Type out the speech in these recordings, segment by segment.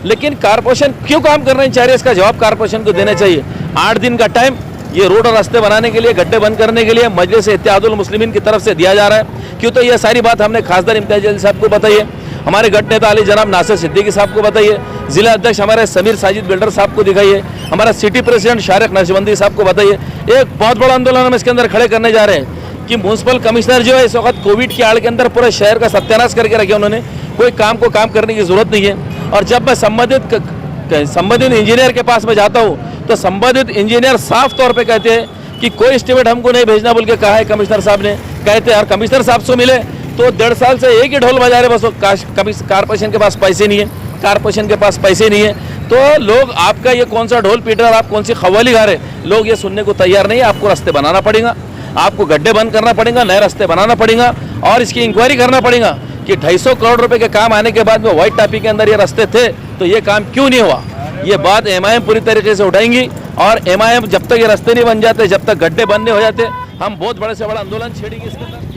लेकिन कारपोरेशन क्यों काम करना नहीं चाह रही, इसका जवाब कारपोरेशन को देना चाहिए। 8 दिन का टाइम ये रोड और रास्ते बनाने के लिए, गड्ढे बंद करने के लिए मजलिस इत्तेहादुल मुस्लिमीन की तरफ से दिया जा रहा है। क्यों, तो ये सारी बात हमने खासदार इम्तियाज जलील साहब को बताई है, हमारे गढ़ नेता अली जनाब नासिर सिद्दीकी साहब को बताइए, जिला अध्यक्ष हमारे समीर साजिद बिल्डर साहब को दिखाइए, हमारा सिटी प्रेसिडेंट शारिक नक्शबंदी साहब को बताइए। एक बहुत बड़ा आंदोलन हम इसके अंदर खड़े करने जा रहे हैं कि म्यूनसिपल कमिश्नर जो है इस वक्त कोविड की आड़ के अंदर पूरे शहर का सत्यानाश करके रखे उन्होंने, कोई काम को काम करने की जरूरत नहीं है। और जब मैं संबंधित इंजीनियर के पास में जाता हूँ तो संबंधित इंजीनियर साफ तौर पर कहते हैं कि कोई एस्टिमेट हमको नहीं भेजना बोल के कहा है कमिश्नर साहब ने। कहते हैं और कमिश्नर साहब से मिले तो 1.5 साल से एक ही ढोल बजा रहे, बस कारपोरेशन के पास पैसे नहीं है, कारपोरेशन के पास पैसे नहीं है। तो लोग आपका ये कौन सा ढोल पीट रहा है, आप कौन सी खवाली गा रहे, लोग ये सुनने को तैयार नहीं है। आपको रास्ते बनाना पड़ेगा, आपको गड्ढे बंद करना पड़ेगा, नए रास्ते बनाना पड़ेगा और इसकी इंक्वायरी करना पड़ेगा कि 250 करोड़ रुपए के काम आने के बाद में व्हाइट टापी के अंदर ये रास्ते थे तो ये काम क्यों नहीं हुआ। ये बात एमआईएम पूरी तरीके से उठाएंगी और एमआईएम जब तक ये रास्ते नहीं बन जाते, जब तक गड्ढे बंद नहीं हो जाते, हम बहुत बड़े से बड़ा आंदोलन छेड़ेंगे इसके अंदर।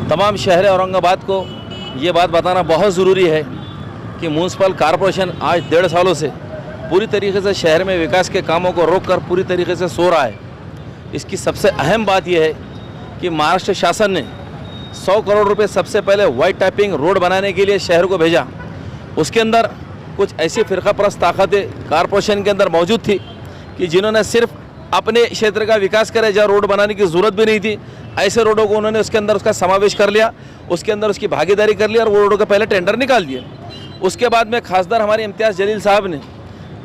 तमाम शहर औरंगाबाद को ये बात बताना बहुत ज़रूरी है कि म्यूनसिपल कॉरपोरेशन आज 1.5 सालों से पूरी तरीके से शहर में विकास के कामों को रोककर पूरी तरीके से सो रहा है। इसकी सबसे अहम बात यह है कि महाराष्ट्र शासन ने 100 करोड़ रुपए सबसे पहले वाइट टैपिंग रोड बनाने के लिए शहर को भेजा। उसके अंदर कुछ ऐसी फ़िरकापरस्त ताकतें कॉरपोरेशन के अंदर मौजूद थी कि जिन्होंने सिर्फ अपने क्षेत्र का विकास करे, जहाँ रोड बनाने की ज़रूरत भी नहीं थी, ऐसे रोडों को उन्होंने उसके अंदर उसका समावेश कर लिया, उसके अंदर उसकी भागीदारी कर लिया और वो रोडों का पहले टेंडर निकाल दिए। उसके बाद में खासदार हमारे इम्तियाज़ जलील साहब ने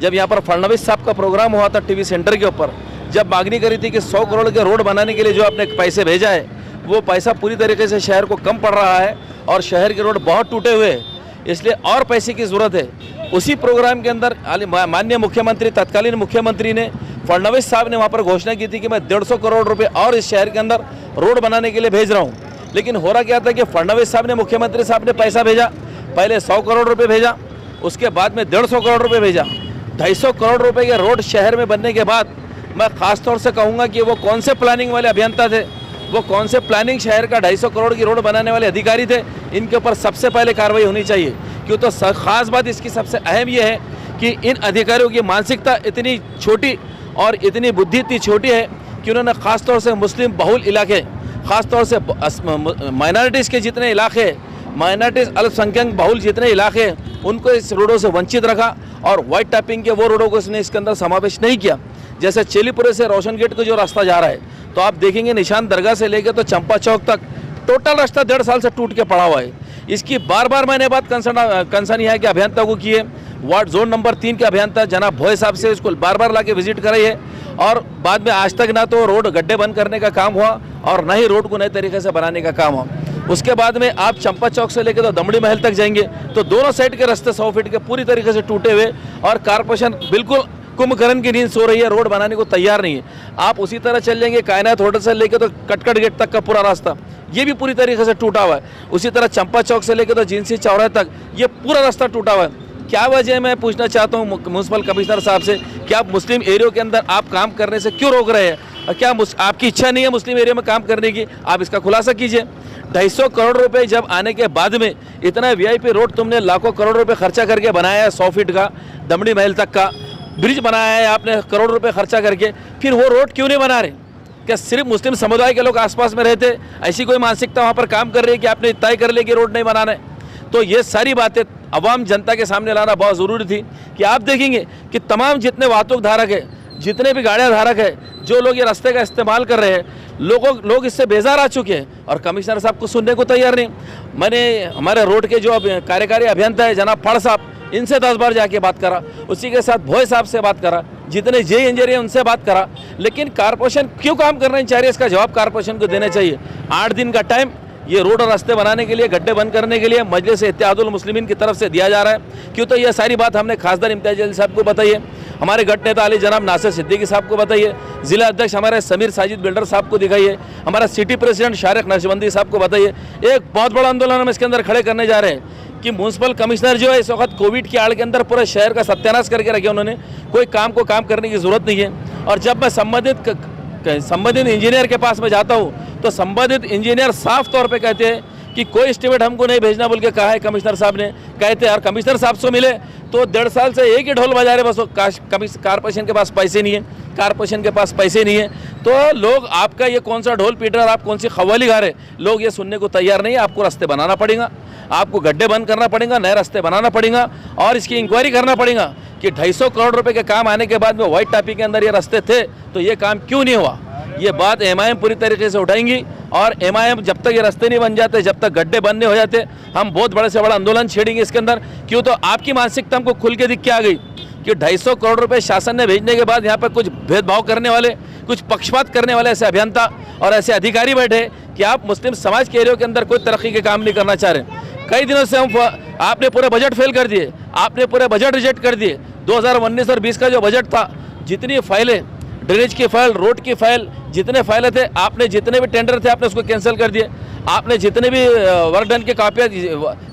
जब यहाँ पर फडणवीस साहब का प्रोग्राम हुआ था टीवी सेंटर के ऊपर, जब मांगनी करी थी कि 100 करोड़ के रोड बनाने के लिए जो आपने पैसे भेजा है वो पैसा पूरी तरीके से शहर को कम पड़ रहा है और शहर के रोड बहुत टूटे हुए हैं, इसलिए और पैसे की ज़रूरत है। उसी प्रोग्राम के अंदर माननीय मुख्यमंत्री, तत्कालीन मुख्यमंत्री ने, फडणवीस साहब ने वहाँ पर घोषणा की थी कि मैं 150 करोड़ रुपए और इस शहर के अंदर रोड बनाने के लिए भेज रहा हूँ। लेकिन हो रहा क्या था कि फडणवीस साहब ने, मुख्यमंत्री साहब ने पैसा भेजा, पहले 100 करोड़ रुपए भेजा, उसके बाद में 150 करोड़ रुपए भेजा। 250 करोड़ रुपए के रोड शहर में बनने के बाद मैं ख़ास तौर से कहूँगा कि वो कौन से प्लानिंग वाले अभियंता थे, वो कौन से प्लानिंग शहर का 250 करोड़ की रोड बनाने वाले अधिकारी थे, इनके ऊपर सबसे पहले कार्रवाई होनी चाहिए। क्यों, तो ख़ास बात इसकी सबसे अहम यह है कि इन अधिकारियों की मानसिकता इतनी छोटी और इतनी बुद्धि इतनी छोटी है कि उन्होंने ख़ास तौर से मुस्लिम बहुल इलाके, ख़ास तौर से माइनॉरिटीज़ के जितने इलाके, माइनॉरिटीज़ अल्पसंख्यक बहुल जितने इलाके हैं उनको इस रोडों से वंचित रखा और वाइट टैपिंग के वो रोडों को इसने इसके अंदर समावेश नहीं किया। जैसे चेलीपुरे से रोशन गेट को जो रास्ता जा रहा है तो आप देखेंगे निशान दरगाह से लेकर तो चंपा चौक तक टोटल रास्ता 1.5 साल से टूट के पड़ा हुआ है। इसकी बार बार मैंने बात कंसर्न यहाँ के अभियंता को की है, वार्ड जोन नंबर 3 के अभियंता जनाब भोए साहब से इसको बार बार ला के विजिट कराई है और बाद में आज तक ना तो रोड गड्ढे बंद करने का काम हुआ और ना ही रोड को नए तरीके से बनाने का काम हुआ। उसके बाद में आप चंपा चौक से लेकर तो दमड़ी महल तक जाएंगे तो दोनों साइड के रास्ते 100 फीट के पूरी तरीके से टूटे हुए और कॉरपोरेशन बिल्कुल कुंभकर्ण की नींद सो रही है, रोड बनाने को तैयार नहीं है। आप उसी तरह चल जाएंगे कायनात होटल से लेकर तो कटकट गेट तक का पूरा रास्ता ये भी पूरी तरीके से टूटा हुआ है। उसी तरह चंपा चौक से लेकर तो जिनसी चौराहे तक ये पूरा रास्ता टूटा हुआ है। क्या वजह है, मैं पूछना चाहता हूँ म्यूनसिपल कमिश्नर साहब से कि आप मुस्लिम एरिया के अंदर आप काम करने से क्यों रोक रहे हैं और क्या आपकी इच्छा नहीं है मुस्लिम एरिया में काम करने की, आप इसका खुलासा कीजिए। 250 करोड़ रुपए जब आने के बाद में इतना वीआईपी रोड तुमने लाखों करोड़ रुपए खर्चा करके बनाया है, 100 फीट का दमड़ी महल तक का ब्रिज बनाया है आपने करोड़ रुपए खर्चा करके, फिर वो रोड क्यों नहीं बना रहे? क्या सिर्फ मुस्लिम समुदाय के लोग आसपास में रहते, ऐसी कोई मानसिकता वहाँ पर काम कर रही है कि आपने तय कर लिया कि रोड नहीं बनाना है? तो ये सारी बातें अवाम जनता के सामने लाना बहुत ज़रूरी थी कि आप देखेंगे कि तमाम जितने वाहतूक धारक है, जितने भी गाड़ियाँ धारक है, जो लोग ये रास्ते का इस्तेमाल कर रहे हैं, लोग इससे बेजार आ चुके हैं और कमिश्नर साहब को सुनने को तैयार नहीं। मैंने हमारे रोड के जो कार्यकारी अभियंता है जनाब फड़ साहब, इनसे 10 बार जाके बात करा, उसी के साथ भोए साहब से बात करा, जितने जे इंजीनियर हैं उनसे बात करा, लेकिन कारपोरेशन क्यों काम करना नहीं चाह रही, इसका जवाब कारपोरेशन को देना चाहिए। 8 दिन का टाइम ये रोड और रास्ते बनाने के लिए, गड्ढे बंद करने के लिए मजलिस इत्तेहादुल मुस्लिमीन की तरफ से दिया जा रहा है। क्यों, तो ये सारी बात हमने खासदार इम्तियाज जलील साहब को बताई है, हमारे गढ़ नेता अली जनाब नासिर सिद्दीकी साहब को बताइए, जिला अध्यक्ष हमारे समीर साजिद बिल्डर साहब को दिखाइए, हमारा सिटी प्रेसिडेंट शारिक नक्शबंदी साहब को बताइए। एक बहुत बड़ा आंदोलन हम इसके अंदर खड़े करने जा रहे हैं कि म्यूनसिपल कमिश्नर जो है इस वक्त कोविड की आड़ के अंदर पूरे शहर का सत्यानाश करके रखे उन्होंने, कोई काम को काम करने की ज़रूरत नहीं है। और जब मैं संबंधित इंजीनियर के पास में जाता हूँ तो संबंधित इंजीनियर साफ तौर पे कहते हैं कि कोई एस्टिमेट हमको नहीं भेजना बोल के कहा है कमिश्नर साहब ने। कहते हैं और कमिश्नर साहब से मिले तो 1.5 साल से एक ही ढोल बजा रहे, बस कारपोरेशन के पास पैसे नहीं है, कारपोरेशन के पास पैसे नहीं है। तो लोग आपका ये कौन सा ढोल पीट रहा है, आप कौन सी खवाली गा रहे, लोग ये सुनने को तैयार नहीं है। आपको रास्ते बनाना पड़ेगा, आपको गड्ढे बंद करना पड़ेगा, नए रास्ते बनाना पड़ेगा और इसकी इंक्वायरी करना पड़ेगा कि 250 करोड़ रुपए के काम आने के बाद में व्हाइट टॉपिक के अंदर ये रास्ते थे तो ये काम क्यों नहीं हुआ। ये बात एमआईएम पूरी तरीके से उठाएंगी और एमआईएम जब तक ये रास्ते नहीं बन जाते, जब तक गड्ढे बंद नहीं हो जाते, हम बहुत बड़े से बड़ा आंदोलन छेड़ेंगे इसके अंदर। क्यों तो आपकी मानसिकता हमको खुल के दिख के आ गई कि 250 करोड़ रुपए शासन ने भेजने के बाद यहाँ पर कुछ भेदभाव करने वाले, कुछ पक्षपात करने वाले ऐसे अभियंता और ऐसे अधिकारी बैठे कि आप मुस्लिम समाज के एरिया के अंदर कोई तरक्की के काम नहीं करना चाह रहे। कई दिनों से आपने पूरे बजट फेल कर दिए, आपने पूरे बजट रिजेक्ट कर दिए। 2019 और 20 का जो बजट था, जितनी फाइलें, ड्रेनेज की फाइल, रोड की फाइल, जितने फाइलें थे, आपने जितने भी टेंडर थे आपने उसको कैंसिल कर दिए। आपने जितने भी वर्क डन के कापियाँ,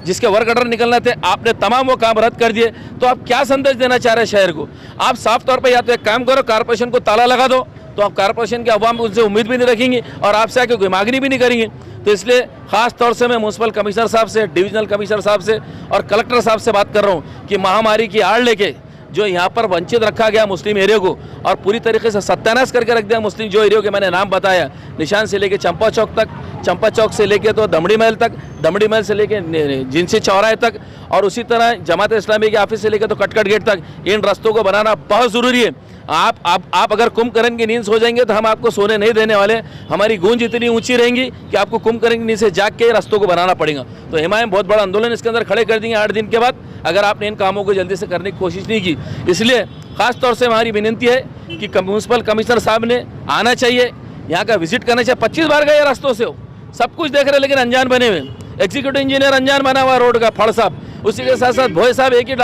जिसके वर्क ऑर्डर निकलना थे, आपने तमाम वो काम रद्द कर दिए। तो आप क्या संदेश देना चाह रहे हैं शहर को? आप साफ तौर पर या तो एक काम करो, कारपोरेशन को ताला लगा दो, तो आप कारपोरेशन के अवाम उनसे उम्मीद भी नहीं रखेंगी और आपसे आके कोई मांगनी भी नहीं करेंगे। तो इसलिए खास तौर से मैं म्यूनसिपल कमिश्नर साहब से, डिविजनल कमिश्नर साहब से और कलेक्टर साहब से बात कर रहा हूँ कि महामारी की आड़ लेके जो यहाँ पर वंचित रखा गया मुस्लिम एरिया को और पूरी तरीके से सत्यानाश करके रख दिया मुस्लिम जो एरिया के मैंने नाम बताया, निशान से लेके चंपा चौक तक, चंपा चौक से लेके तो दमड़ी महल तक, दमड़ी महल से लेके जिनसी चौराहे तक और उसी तरह जमात इस्लामी के ऑफिस से लेके तो कटकट गेट तक, इन रास्तों को बनाना बहुत ज़रूरी है। आप अगर कुंभकर्ण की नींद सो जाएंगे तो हम आपको सोने नहीं देने वाले। हमारी गूंज इतनी ऊंची रहेंगी कि आपको कुंभकर्ण की नींद से जाग के रास्तों को बनाना पड़ेगा। तो एमआईएम बहुत बड़ा आंदोलन इसके अंदर खड़े कर देंगे 8 दिन के बाद, अगर आपने इन कामों को जल्दी से करने की कोशिश नहीं की। इसलिए खास तौर से हमारी विनती है कि म्यूनसिपल कमिश्नर साहब ने आना चाहिए, यहाँ का विजिट करना चाहिए। 25 बार गए रास्तों से, हो सब कुछ देख रहे लेकिन अनजान बने हुए। एग्जीक्यूटिव इंजीनियर अनजान बना हुआ रोड का, फड़ साहब, उसी के साथ साथ भोए साहब एक ही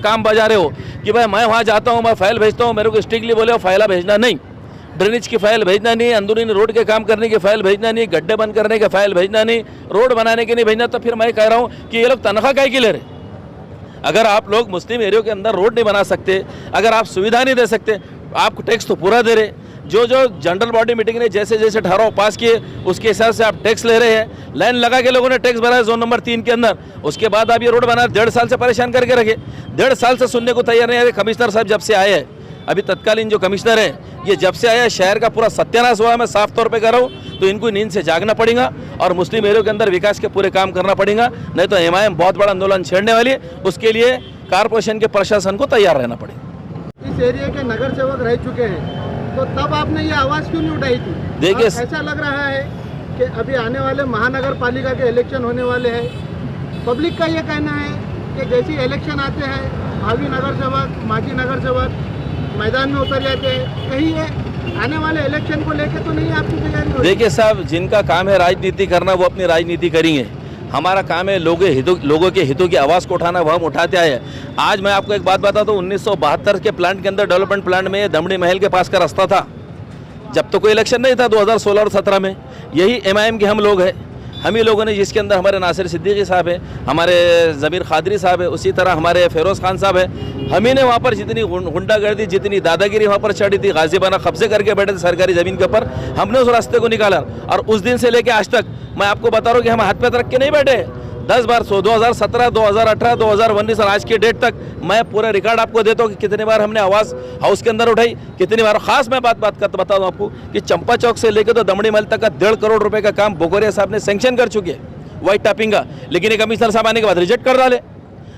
काम बजा रहे हो कि भाई मैं वहाँ जाता हूँ, मैं फाइल भेजता हूँ, मेरे को स्ट्रिक्टली बोले फाइला भेजना नहीं, ड्रेनेज की फाइल भेजना नहीं, अंदरूनी रोड के काम करने की फाइल भेजना नहीं, गड्ढे बंद करने की फाइल भेजना नहीं, रोड बनाने के नहीं भेजना। तो फिर मैं कह रहा हूँ कि ये लोग तनख्वाह काहे की ले रहे? अगर आप लोग मुस्लिम एरिया के अंदर रोड नहीं बना सकते, अगर आप सुविधा नहीं दे सकते, आप टैक्स तो पूरा दे रहे, जो जनरल बॉडी मीटिंग ने जैसे जैसे ठहराव पास किए उसके हिसाब से आप टैक्स ले रहे हैं। लाइन लगा के लोगों ने टैक्स भरा है जोन नंबर 3 के अंदर, उसके बाद आप ये रोड बना 1.5 साल से परेशान करके रखे, 1.5 साल से सुनने को तैयार नहीं है। कमिश्नर साहब जब से आए हैं, अभी तत्कालीन जो कमिश्नर है, ये जब से आया शहर का पूरा सत्यानाश हुआ है, मैं साफ तौर पर कर रहा हूँ। तो इनको नींद से जागना पड़ेगा और मुस्लिम एरिया के अंदर विकास के पूरे काम करना पड़ेगा, नहीं तो एमआईएम बहुत बड़ा आंदोलन छेड़ने वाली है। उसके लिए कारपोरेशन के प्रशासन को तैयार रहना पड़ेगा। इस एरिया के नगर सेवक रह चुके हैं, तो तब आपने ये आवाज़ क्यों नहीं उठाई थी? देखिए, ऐसा लग रहा है कि अभी आने वाले महानगर पालिका के इलेक्शन होने वाले हैं, पब्लिक का ये कहना है कि जैसे ही इलेक्शन आते हैं भावी नगर सेवक, माजी नगर सेवक मैदान में उतर जाते हैं। कहीं ये आने वाले इलेक्शन को लेकर तो नहीं आपकी तैयारी हो? देखिए साहब, जिनका काम है राजनीति करना वो अपनी राजनीति करेंगे, हमारा काम है लोगों के हितों की आवाज़ को उठाना, वो हम उठाते आए हैं। आज मैं आपको एक बात बताता हूँ, 1972 के प्लांट के अंदर, डेवलपमेंट प्लांट में दमड़ी महल के पास का रास्ता था, जब तो कोई इलेक्शन नहीं था 2016 और 17 में। यही एमआईएम के हम लोग हैं, हम ही लोगों ने, जिसके अंदर हमारे नासिर सिद्दीकी साहब है, हमारे ज़मीर खादरी साहब है, उसी तरह हमारे फेरोज़ खान साहब है, हम ही ने वहाँ पर जितनी गुंडागर्दी, जितनी दादागिरी वहाँ पर चढ़ी थी, गाजीबाना कब्जे करके बैठे थे सरकारी ज़मीन के ऊपर, हमने उस रास्ते को निकाला। और उस दिन से लेके आज तक मैं आपको बता रहा हूँ कि हम हाथ पे रख के नहीं बैठे। 10 बार 2017, 2018, 2019 और आज की डेट तक मैं पूरा रिकॉर्ड आपको देता हूँ कि कितनी बार हमने आवाज़ हाउस के अंदर उठाई, कितनी बार। खास मैं बात करते बता दूँ आपको कि चंपा चौक से लेकर तो दमड़ी महल तक का 1.5 करोड़ रुपए का काम बोकोरिया साहब ने सेंक्शन कर चुके हैं व्हाइट टॉपिंग का, लेकिन एक कमिश्नर साहब आने के बाद रिजेक्ट कर डाले,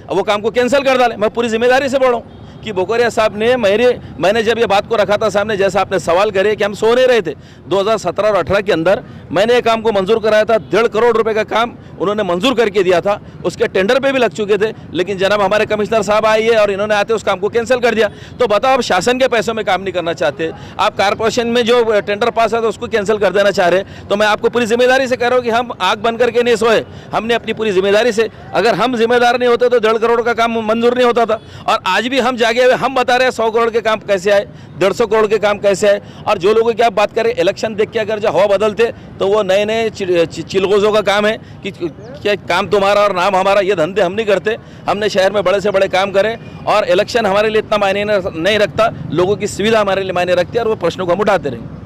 अब वो काम को कैंसिल कर डाले। मैं पूरी जिम्मेदारी से बोल रहा हूँ कि बोकोरिया साहब ने, मैंने जब ये बात को रखा था सामने, जैसा आपने सवाल करे कि हम सो नहीं रहे थे, 2017 और 18 के अंदर मैंने ये काम को मंजूर कराया था। 1.5 करोड़ रुपए का काम उन्होंने मंजूर करके दिया था, उसके टेंडर पे भी लग चुके थे, लेकिन जनाब हमारे कमिश्नर साहब आए और इन्होंने आते उस काम को कैंसिल कर दिया। तो बताओ, आप शासन के पैसों में काम नहीं करना चाहते, आप कारपोरेशन में जो टेंडर पास है तो उसको कैंसिल कर देना चाह रहे। तो मैं आपको पूरी जिम्मेदारी से कह रहा हूँ कि हम आग बंद करके नहीं सोए, हमने अपनी पूरी जिम्मेदारी से, अगर हम जिम्मेदार नहीं होते तो 1.5 करोड़ का काम मंजूर नहीं होता था। और आज भी हम जागे हुए, हम बता रहे हैं 100 करोड़ के काम कैसे आए, 150 करोड़ के काम कैसे आए। और जो लोगों की आप बात करें, इलेक्शन देख के अगर जो हवा बदलते तो वो नए नए चिलगोजों का काम है कि क्या काम तुम्हारा और नाम हमारा, ये धंधे हम नहीं करते। हमने शहर में बड़े से बड़े काम करे और इलेक्शन हमारे लिए इतना मायने नहीं रखता, लोगों की सुविधा हमारे लिए मायने रखती है और वो प्रश्नों को हम उठाते रहेंगे।